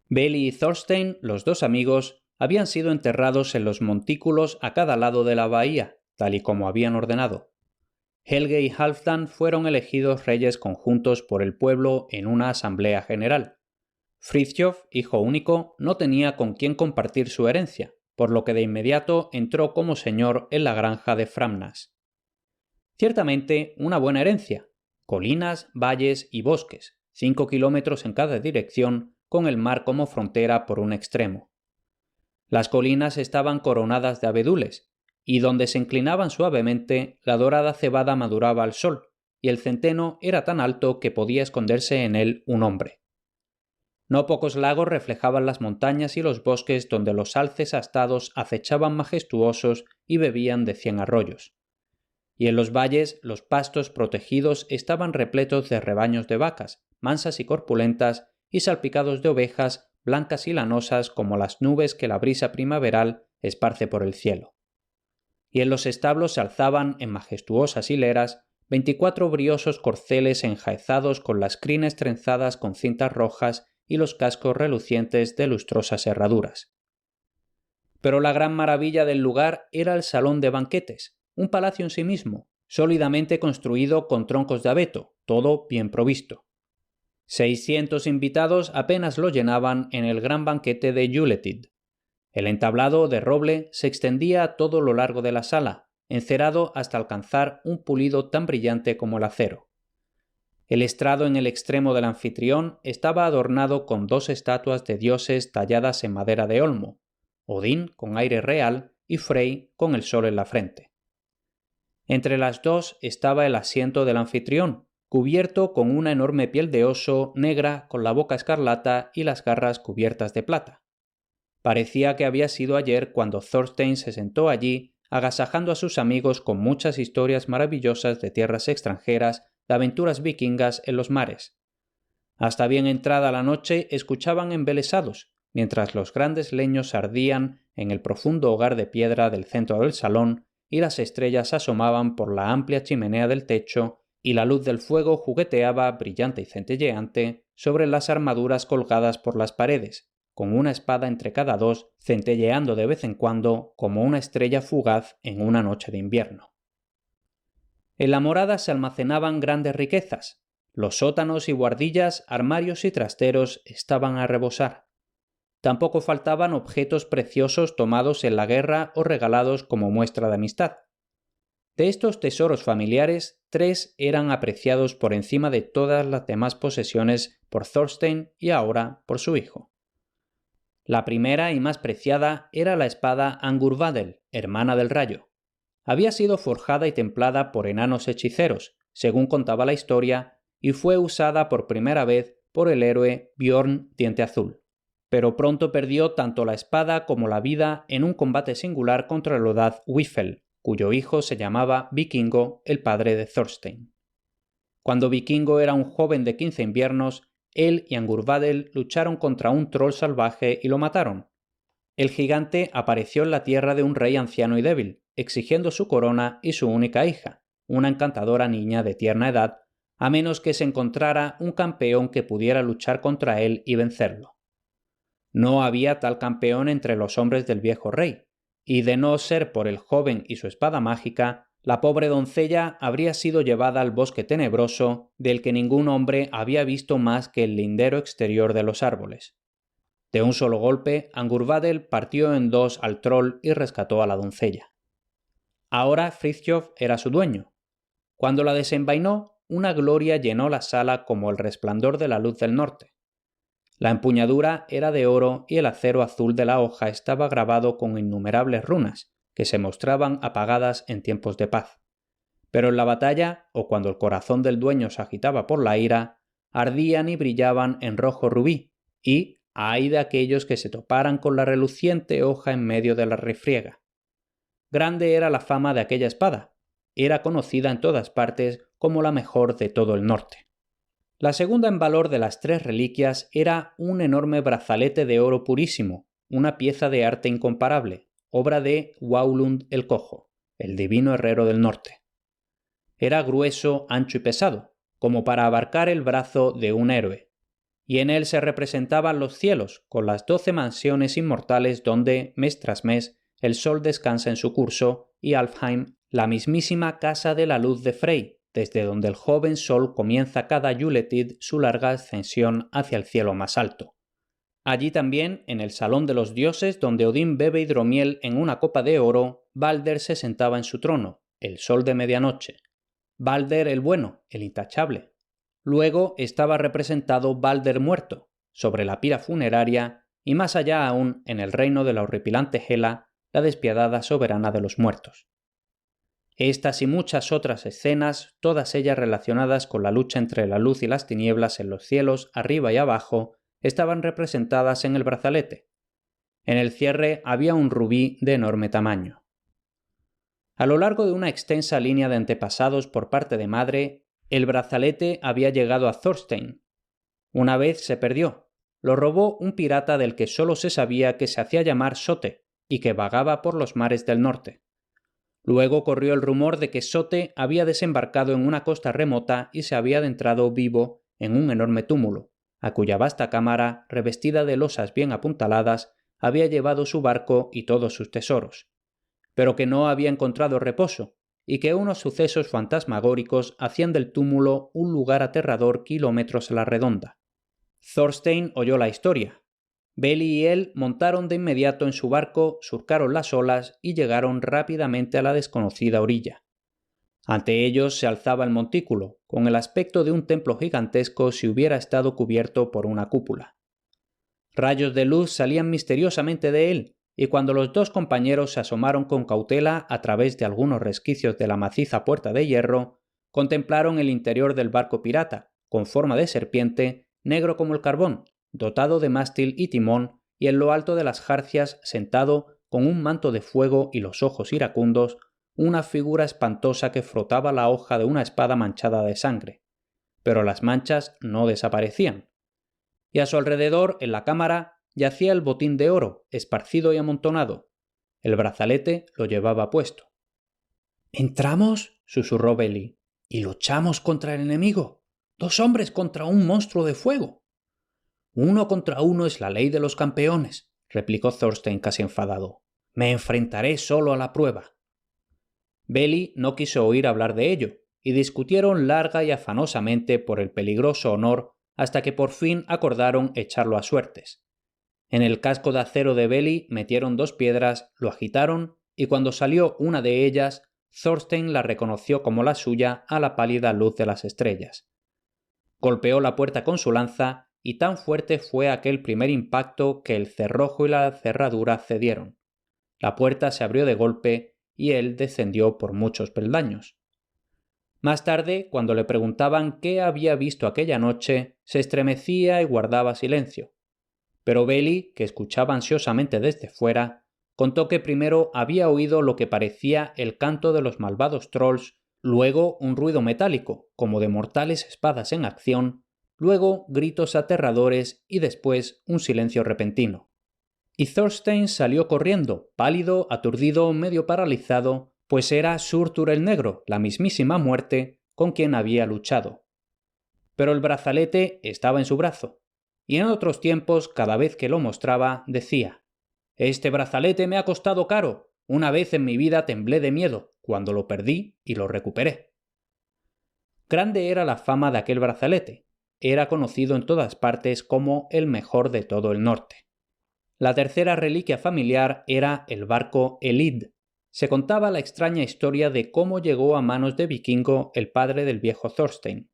Beli y Thorstein, los dos amigos, habían sido enterrados en los montículos a cada lado de la bahía, tal y como habían ordenado. Helge y Halfdan fueron elegidos reyes conjuntos por el pueblo en una asamblea general. Fridtjof, hijo único, no tenía con quién compartir su herencia, por lo que de inmediato entró como señor en la granja de Framnas. Ciertamente una buena herencia: colinas, valles y bosques, 5 kilómetros en cada dirección, con el mar como frontera por un extremo. Las colinas estaban coronadas de abedules, y donde se inclinaban suavemente, la dorada cebada maduraba al sol, y el centeno era tan alto que podía esconderse en él un hombre. No pocos lagos reflejaban las montañas y los bosques donde los alces astados acechaban majestuosos y bebían de 100 arroyos. Y en los valles los pastos protegidos estaban repletos de rebaños de vacas, mansas y corpulentas, y salpicados de ovejas, blancas y lanosas como las nubes que la brisa primaveral esparce por el cielo. Y en los establos se alzaban, en majestuosas hileras, 24 briosos corceles enjaezados con las crines trenzadas con cintas rojas y los cascos relucientes de lustrosas herraduras. Pero la gran maravilla del lugar era el salón de banquetes, un palacio en sí mismo, sólidamente construido con troncos de abeto, todo bien provisto. 600 invitados apenas lo llenaban en el gran banquete de Yuletid. El entablado de roble se extendía a todo lo largo de la sala, encerado hasta alcanzar un pulido tan brillante como el acero. El estrado en el extremo del anfitrión estaba adornado con 2 estatuas de dioses talladas en madera de olmo, Odín con aire real y Frey con el sol en la frente. Entre las dos estaba el asiento del anfitrión, cubierto con una enorme piel de oso negra con la boca escarlata y las garras cubiertas de plata. Parecía que había sido ayer cuando Thorstein se sentó allí, agasajando a sus amigos con muchas historias maravillosas de tierras extranjeras, de aventuras vikingas en los mares. Hasta bien entrada la noche escuchaban embelesados, mientras los grandes leños ardían en el profundo hogar de piedra del centro del salón y las estrellas asomaban por la amplia chimenea del techo y la luz del fuego jugueteaba, brillante y centelleante, sobre las armaduras colgadas por las paredes, con una espada entre cada dos, centelleando de vez en cuando como una estrella fugaz en una noche de invierno. En la morada se almacenaban grandes riquezas. Los sótanos y buhardillas, armarios y trasteros estaban a rebosar. Tampoco faltaban objetos preciosos tomados en la guerra o regalados como muestra de amistad. De estos tesoros familiares, 3 eran apreciados por encima de todas las demás posesiones por Thorstein y ahora por su hijo. La primera y más preciada era la espada Angurvadel, hermana del rayo. Había sido forjada y templada por enanos hechiceros, según contaba la historia, y fue usada por primera vez por el héroe Bjorn Diente Azul. Pero pronto perdió tanto la espada como la vida en un combate singular contra el audaz Wifel, cuyo hijo se llamaba Vikingo, el padre de Thorstein. Cuando Vikingo era un joven de 15 inviernos, él y Angurvadel lucharon contra un troll salvaje y lo mataron. El gigante apareció en la tierra de un rey anciano y débil, exigiendo su corona y su única hija, una encantadora niña de tierna edad, a menos que se encontrara un campeón que pudiera luchar contra él y vencerlo. No había tal campeón entre los hombres del viejo rey, y de no ser por el joven y su espada mágica, la pobre doncella habría sido llevada al bosque tenebroso del que ningún hombre había visto más que el lindero exterior de los árboles. De un solo golpe, Angurvadel partió en 2 al troll y rescató a la doncella. Ahora Fridtjof era su dueño. Cuando la desenvainó, una gloria llenó la sala como el resplandor de la luz del norte. La empuñadura era de oro y el acero azul de la hoja estaba grabado con innumerables runas, que se mostraban apagadas en tiempos de paz. Pero en la batalla, o cuando el corazón del dueño se agitaba por la ira, ardían y brillaban en rojo rubí, y ay de aquellos que se toparan con la reluciente hoja en medio de la refriega. Grande era la fama de aquella espada. Era conocida en todas partes como la mejor de todo el norte. La segunda en valor de las 3 reliquias era un enorme brazalete de oro purísimo, una pieza de arte incomparable, obra de Waulund el Cojo, el divino herrero del norte. Era grueso, ancho y pesado, como para abarcar el brazo de un héroe. y en él se representaban los cielos, con las 12 mansiones inmortales donde, mes tras mes, el sol descansa en su curso, y Alfheim, la mismísima casa de la luz de Frey, desde donde el joven sol comienza cada Yuletid su larga ascensión hacia el cielo más alto. Allí también, en el salón de los dioses, donde Odín bebe hidromiel en una copa de oro, Balder se sentaba en su trono, el sol de medianoche. Balder el bueno, el intachable. Luego estaba representado Balder muerto, sobre la pira funeraria, y más allá aún, en el reino de la horripilante Hela, la despiadada soberana de los muertos. Estas y muchas otras escenas, todas ellas relacionadas con la lucha entre la luz y las tinieblas en los cielos, arriba y abajo, estaban representadas en el brazalete. En el cierre había un rubí de enorme tamaño. A lo largo de una extensa línea de antepasados por parte de madre, el brazalete había llegado a Thorstein. Una vez se perdió. Lo robó un pirata del que solo se sabía que se hacía llamar Sote y que vagaba por los mares del norte. Luego corrió el rumor de que Sote había desembarcado en una costa remota y se había adentrado vivo en un enorme túmulo, a cuya vasta cámara, revestida de losas bien apuntaladas, había llevado su barco y todos sus tesoros, pero que no había encontrado reposo, y que unos sucesos fantasmagóricos hacían del túmulo un lugar aterrador kilómetros a la redonda. Thorstein oyó la historia. Beli y él montaron de inmediato en su barco, surcaron las olas y llegaron rápidamente a la desconocida orilla. Ante ellos se alzaba el montículo, con el aspecto de un templo gigantesco si hubiera estado cubierto por una cúpula. Rayos de luz salían misteriosamente de él, y cuando los dos compañeros se asomaron con cautela a través de algunos resquicios de la maciza puerta de hierro, contemplaron el interior del barco pirata, con forma de serpiente, negro como el carbón, dotado de mástil y timón, y en lo alto de las jarcias, sentado, con un manto de fuego y los ojos iracundos, una figura espantosa que frotaba la hoja de una espada manchada de sangre. Pero las manchas no desaparecían. Y a su alrededor, en la cámara, yacía el botín de oro, esparcido y amontonado. El brazalete lo llevaba puesto. —¿Entramos? —susurró Beli— ¿y luchamos contra el enemigo? 2 hombres contra un monstruo de fuego. 1 contra 1 es la ley de los campeones —replicó Thorstein casi enfadado—. Me enfrentaré solo a la prueba. Beli no quiso oír hablar de ello, y discutieron larga y afanosamente por el peligroso honor hasta que por fin acordaron echarlo a suertes. En el casco de acero de Beli metieron 2 piedras, lo agitaron, y cuando salió una de ellas, Thorstein la reconoció como la suya a la pálida luz de las estrellas. Golpeó la puerta con su lanza, y tan fuerte fue aquel primer impacto que el cerrojo y la cerradura cedieron. La puerta se abrió de golpe, y él descendió por muchos peldaños. Más tarde, cuando le preguntaban qué había visto aquella noche, se estremecía y guardaba silencio. Pero Beli, que escuchaba ansiosamente desde fuera, contó que primero había oído lo que parecía el canto de los malvados trolls, luego un ruido metálico, como de mortales espadas en acción, luego gritos aterradores y después un silencio repentino. Y Thorstein salió corriendo, pálido, aturdido, medio paralizado, pues era Surtur el Negro, la mismísima muerte, con quien había luchado. Pero el brazalete estaba en su brazo, y en otros tiempos, cada vez que lo mostraba, decía: «Este brazalete me ha costado caro. Una vez en mi vida temblé de miedo, cuando lo perdí y lo recuperé». Grande era la fama de aquel brazalete. Era conocido en todas partes como el mejor de todo el norte. La tercera reliquia familiar era el barco Elid. Se contaba la extraña historia de cómo llegó a manos de Vikingo, el padre del viejo Thorstein.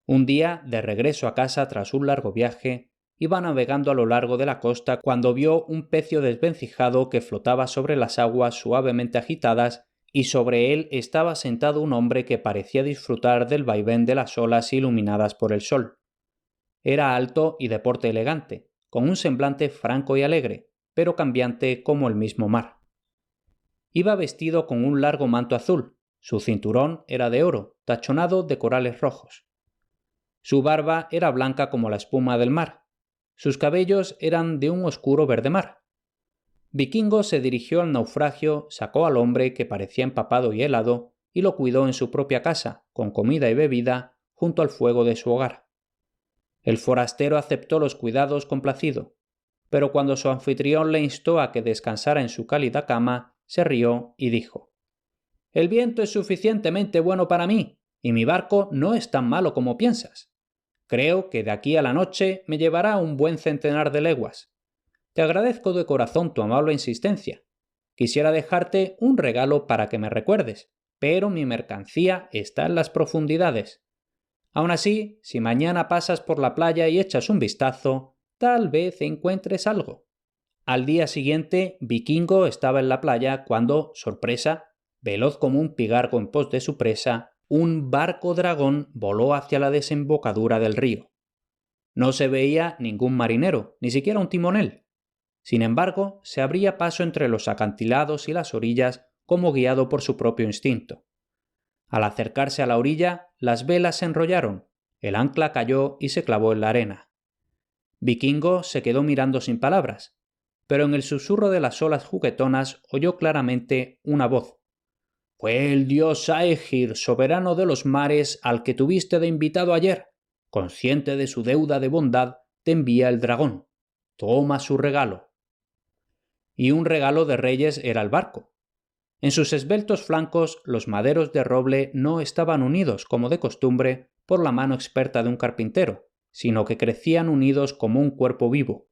Un día, de regreso a casa tras un largo viaje, iba navegando a lo largo de la costa cuando vio un pecio desvencijado que flotaba sobre las aguas suavemente agitadas, y sobre él estaba sentado un hombre que parecía disfrutar del vaivén de las olas iluminadas por el sol. Era alto y de porte elegante, con un semblante franco y alegre, pero cambiante como el mismo mar. Iba vestido con un largo manto azul, su cinturón era de oro, tachonado de corales rojos. Su barba era blanca como la espuma del mar. Sus cabellos eran de un oscuro verde mar. Vikingo se dirigió al naufragio, sacó al hombre, que parecía empapado y helado, y lo cuidó en su propia casa, con comida y bebida, junto al fuego de su hogar. El forastero aceptó los cuidados complacido, pero cuando su anfitrión le instó a que descansara en su cálida cama, se rió y dijo: «El viento es suficientemente bueno para mí, y mi barco no es tan malo como piensas. Creo que de aquí a la noche me llevará un buen centenar de leguas. Te agradezco de corazón tu amable insistencia. Quisiera dejarte un regalo para que me recuerdes, pero mi mercancía está en las profundidades. Aún así, si mañana pasas por la playa y echas un vistazo, tal vez encuentres algo». Al día siguiente, Vikingo estaba en la playa cuando, sorpresa, veloz como un pigargo en pos de su presa, un barco dragón voló hacia la desembocadura del río. No se veía ningún marinero, ni siquiera un timonel. Sin embargo, se abría paso entre los acantilados y las orillas como guiado por su propio instinto. Al acercarse a la orilla, las velas se enrollaron, el ancla cayó y se clavó en la arena. Vikingo se quedó mirando sin palabras, pero en el susurro de las olas juguetonas oyó claramente una voz. «Fue el dios Aegir, soberano de los mares, al que tuviste de invitado ayer. Consciente de su deuda de bondad, te envía el dragón. Toma su regalo». Y un regalo de reyes era el barco. En sus esbeltos flancos los maderos de roble no estaban unidos, como de costumbre, por la mano experta de un carpintero, sino que crecían unidos como un cuerpo vivo.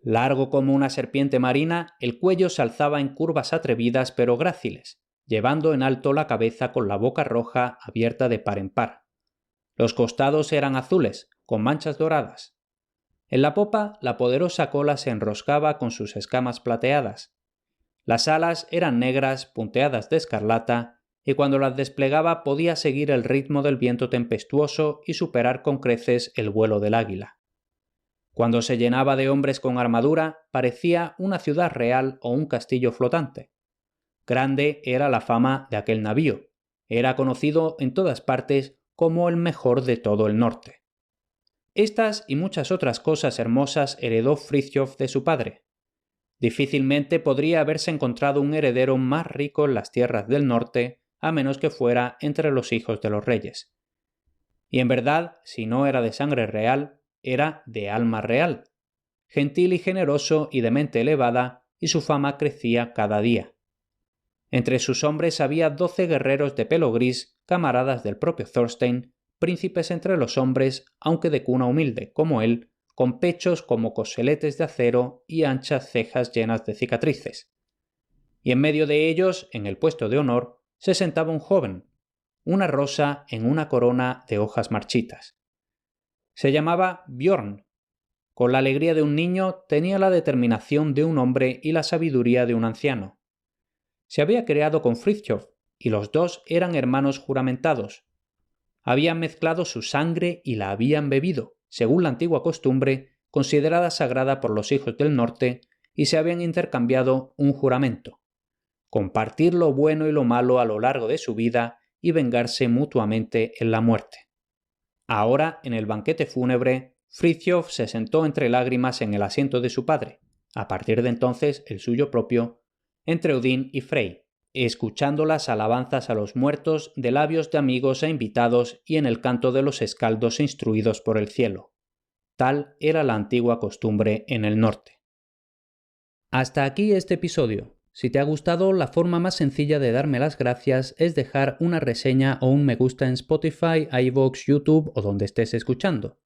Largo como una serpiente marina, el cuello se alzaba en curvas atrevidas pero gráciles, llevando en alto la cabeza con la boca roja abierta de par en par. Los costados eran azules, con manchas doradas. En la popa, la poderosa cola se enroscaba con sus escamas plateadas. Las alas eran negras, punteadas de escarlata, y cuando las desplegaba podía seguir el ritmo del viento tempestuoso y superar con creces el vuelo del águila. Cuando se llenaba de hombres con armadura, parecía una ciudad real o un castillo flotante. Grande era la fama de aquel navío. Era conocido en todas partes como el mejor de todo el norte. Estas y muchas otras cosas hermosas heredó Frithjof de su padre. Difícilmente podría haberse encontrado un heredero más rico en las tierras del norte, a menos que fuera entre los hijos de los reyes. Y en verdad, si no era de sangre real, era de alma real. Gentil y generoso y de mente elevada, y su fama crecía cada día. Entre sus hombres había 12 guerreros de pelo gris, camaradas del propio Thorstein, príncipes entre los hombres, aunque de cuna humilde, como él, con pechos como coseletes de acero y anchas cejas llenas de cicatrices. Y en medio de ellos, en el puesto de honor, se sentaba un joven, una rosa en una corona de hojas marchitas. Se llamaba Bjorn. Con la alegría de un niño tenía la determinación de un hombre y la sabiduría de un anciano. Se había criado con Frithjof, y los dos eran hermanos juramentados. Habían mezclado su sangre y la habían bebido, según la antigua costumbre, considerada sagrada por los hijos del norte, y se habían intercambiado un juramento: compartir lo bueno y lo malo a lo largo de su vida y vengarse mutuamente en la muerte. Ahora, en el banquete fúnebre, Frithjof se sentó entre lágrimas en el asiento de su padre, a partir de entonces el suyo propio, entre Odín y Frey, escuchando las alabanzas a los muertos de labios de amigos e invitados y en el canto de los escaldos instruidos por el cielo. Tal era la antigua costumbre en el norte. Hasta aquí este episodio. Si te ha gustado, la forma más sencilla de darme las gracias es dejar una reseña o un me gusta en Spotify, iVoox, YouTube o donde estés escuchando.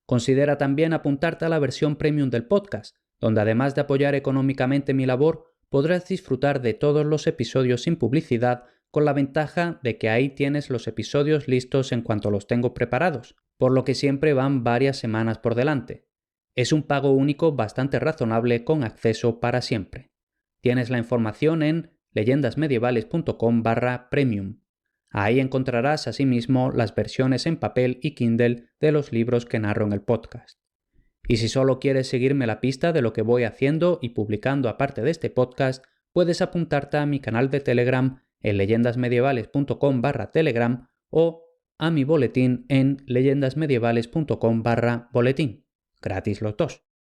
Considera también apuntarte a la versión premium del podcast, donde además de apoyar económicamente mi labor, podrás disfrutar de todos los episodios sin publicidad, con la ventaja de que ahí tienes los episodios listos en cuanto los tengo preparados, por lo que siempre van varias semanas por delante. Es un pago único bastante razonable con acceso para siempre. Tienes la información en leyendasmedievales.com/premium. Ahí encontrarás asimismo las versiones en papel y Kindle de los libros que narro en el podcast. Y si solo quieres seguirme la pista de lo que voy haciendo y publicando aparte de este podcast, puedes apuntarte a mi canal de Telegram en leyendasmedievales.com/telegram o a mi boletín en leyendasmedievales.com/boletín. Gratis los dos.